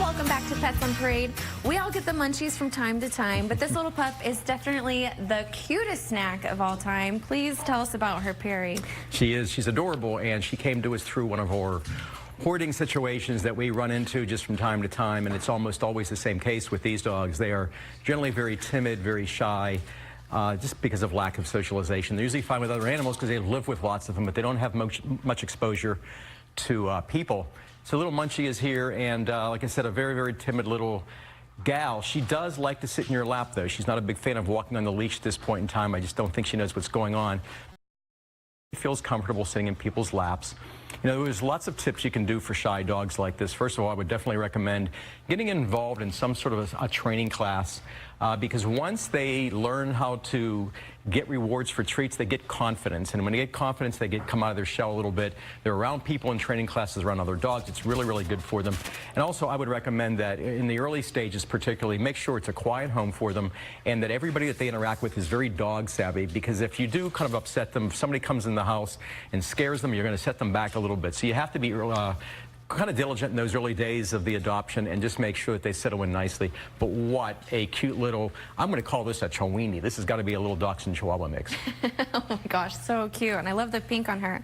Welcome back to Pets on Parade. We all get the munchies from time to time, but this little pup is definitely the cutest snack of all time. Please tell us about her, Perry. She is. She's adorable, and she came to us through one of our hoarding situations that we run into just from time to time, and it's almost always the same case with these dogs. They are generally very timid, very shy, just because of lack of socialization. They're usually fine with other animals because they live with lots of them, but they don't have much exposure to people. So little Munchie is here, and like I said, a very, very timid little gal. She does like to sit in your lap, though. She's not a big fan of walking on the leash at this point in time. I just don't think she knows what's going on. She feels comfortable sitting in people's laps. You know, there's lots of tips you can do for shy dogs like this. First of all, I would definitely recommend getting involved in some sort of a training class because once they learn how to get rewards for treats, they get confidence. And when they get confidence, they come out of their shell a little bit. They're around people in training classes, around other dogs. It's really, really good for them. And also, I would recommend that in the early stages particularly, make sure it's a quiet home for them and that everybody that they interact with is very dog savvy, because if you do kind of upset them, if somebody comes in the house and scares them, you're going to set them back a little bit. So you have to be kind of diligent in those early days of the adoption and just make sure that they settle in nicely. But what a cute little, I'm going to call this a Chiweenie. This has got to be a little Dachshund Chihuahua mix. Oh my gosh, so cute. And I love the pink on her.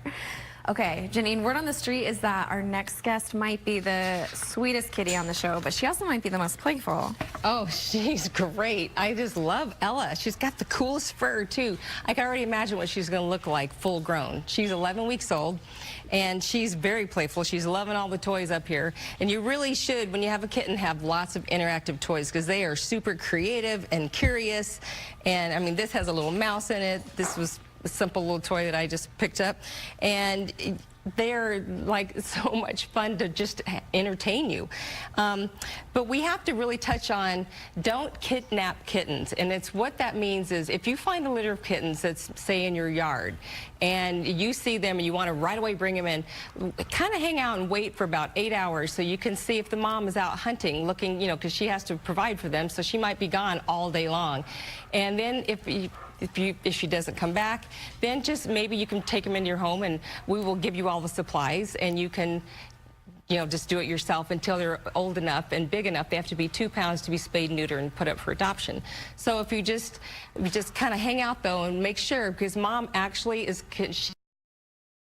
Okay, Janine, word on the street is that our next guest might be the sweetest kitty on the show, but she also might be the most playful. Oh, she's great. I just love Ella. She's got the coolest fur, too. I can already imagine what she's going to look like full grown. She's 11 weeks old, and she's very playful. She's loving all the toys up here. And you really should, when you have a kitten, have lots of interactive toys because they are super creative and curious. And, I mean, this has a little mouse in it. This was a simple little toy that I just picked up, and they're like so much fun to just entertain you. But we have to really touch on don't kidnap kittens, and it's what that means is if you find a litter of kittens that's say in your yard and you see them and you want to right away bring them in, kind of hang out and wait for about 8 hours so you can see if the mom is out hunting looking, you know, because she has to provide for them, so she might be gone all day long. And then if she doesn't come back, then just maybe you can take them into your home and we will give you all the supplies and you can, you know, just do it yourself until they're old enough and big enough. They have to be 2 pounds to be spayed, neutered, and put up for adoption. So if you just kind of hang out though and make sure, because mom actually is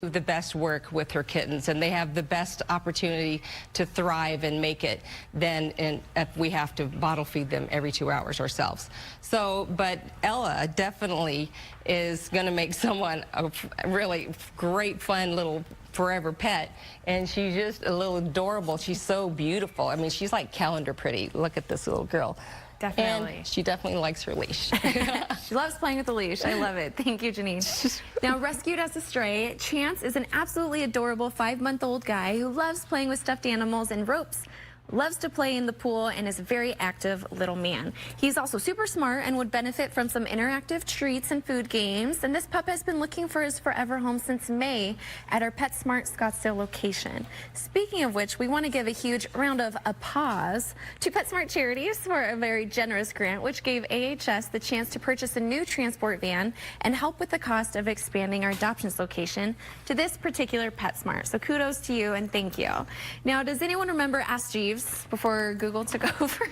the best work with her kittens, and they have the best opportunity to thrive and make it than if we have to bottle feed them every 2 hours ourselves. So, but Ella definitely is going to make someone a really great, fun little forever pet, and she's just a little adorable. She's so beautiful. I mean, she's like calendar pretty. Look at this little girl. Definitely. And she definitely likes her leash. She loves playing with the leash. I love it. Thank you, Janine. Now, rescued as a stray, Chance is an absolutely adorable 5-month-old guy who loves playing with stuffed animals and ropes, loves to play in the pool, and is a very active little man. He's also super smart and would benefit from some interactive treats and food games. And this pup has been looking for his forever home since May at our PetSmart Scottsdale location. Speaking of which, we want to give a huge round of applause to PetSmart Charities for a very generous grant, which gave AHS the chance to purchase a new transport van and help with the cost of expanding our adoptions location to this particular PetSmart. So kudos to you and thank you. Now, does anyone remember Ask Jeeves before Google took over?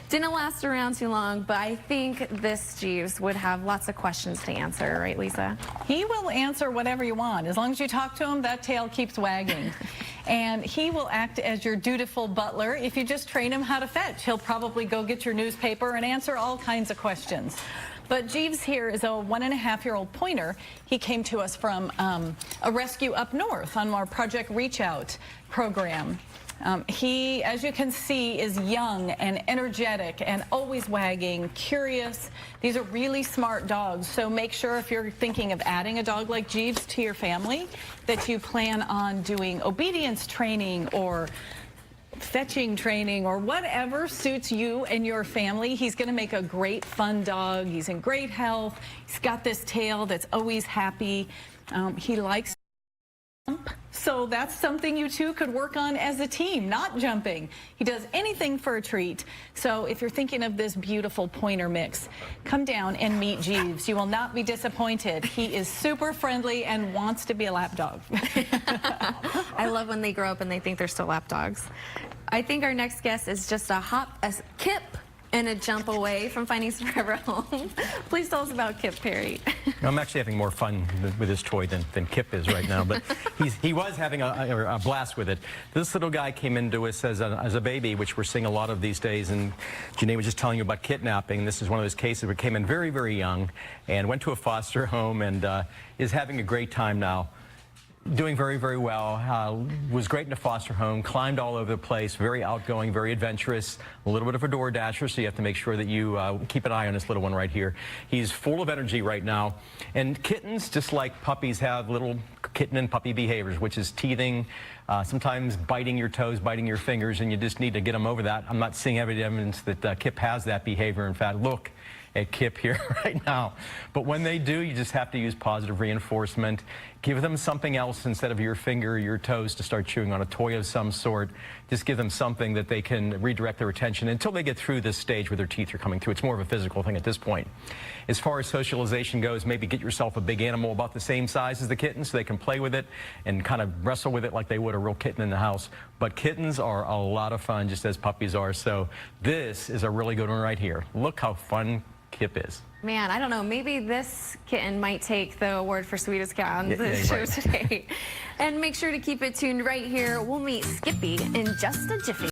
Didn't last around too long, but I think this Jeeves would have lots of questions to answer, right, Lisa? He will answer whatever you want. As long as you talk to him, that tail keeps wagging. And he will act as your dutiful butler if you just train him how to fetch. He'll probably go get your newspaper and answer all kinds of questions. But Jeeves here is a 1.5-year-old pointer. He came to us from a rescue up north on our Project Reach Out program. He, as you can see, is young and energetic and always wagging, curious. These are really smart dogs, so make sure if you're thinking of adding a dog like Jeeves to your family that you plan on doing obedience training or fetching training or whatever suits you and your family. He's going to make a great fun dog. He's in great health. He's got this tail that's always happy. He likes so that's something you two could work on as a team, not jumping. He does anything for a treat. So if you're thinking of this beautiful pointer mix, come down and meet Jeeves. You will not be disappointed. He is super friendly and wants to be a lap dog. I love when they grow up and they think they're still lap dogs. I think our next guest is just a Kip and a jump away from finding his forever home. Please tell us about Kip, Perry. I'm actually having more fun with this toy than Kip is right now, but he was having a blast with it. This little guy came into us as a baby, which we're seeing a lot of these days, and Jeannie was just telling you about kidnapping. This is one of those cases where he came in very, very young and went to a foster home and is having a great time now. Doing very, very well. Was great in a foster home, climbed all over the place, very outgoing, very adventurous, a little bit of a door dasher, so you have to make sure that you keep an eye on this little one right here. He's full of energy right now. And kittens, just like puppies, have little kitten and puppy behaviors, which is teething, sometimes biting your toes, biting your fingers, and you just need to get them over that. I'm not seeing any evidence that Kip has that behavior. In fact, look at Kip here right now. But when they do, you just have to use positive reinforcement. Give them something else instead of your finger or your toes to start chewing on, a toy of some sort. Just give them something that they can redirect their attention until they get through this stage where their teeth are coming through. It's more of a physical thing at this point. As far as socialization goes, maybe get yourself a big animal about the same size as the kitten so they can play with it and kind of wrestle with it like they would a real kitten in the house. But kittens are a lot of fun, just as puppies are. So this is a really good one right here. Look how fun Kip is. Man, I don't know. Maybe this kitten might take the award for sweetest cat on the show today. And make sure to keep it tuned right here. We'll meet Skippy in just a jiffy.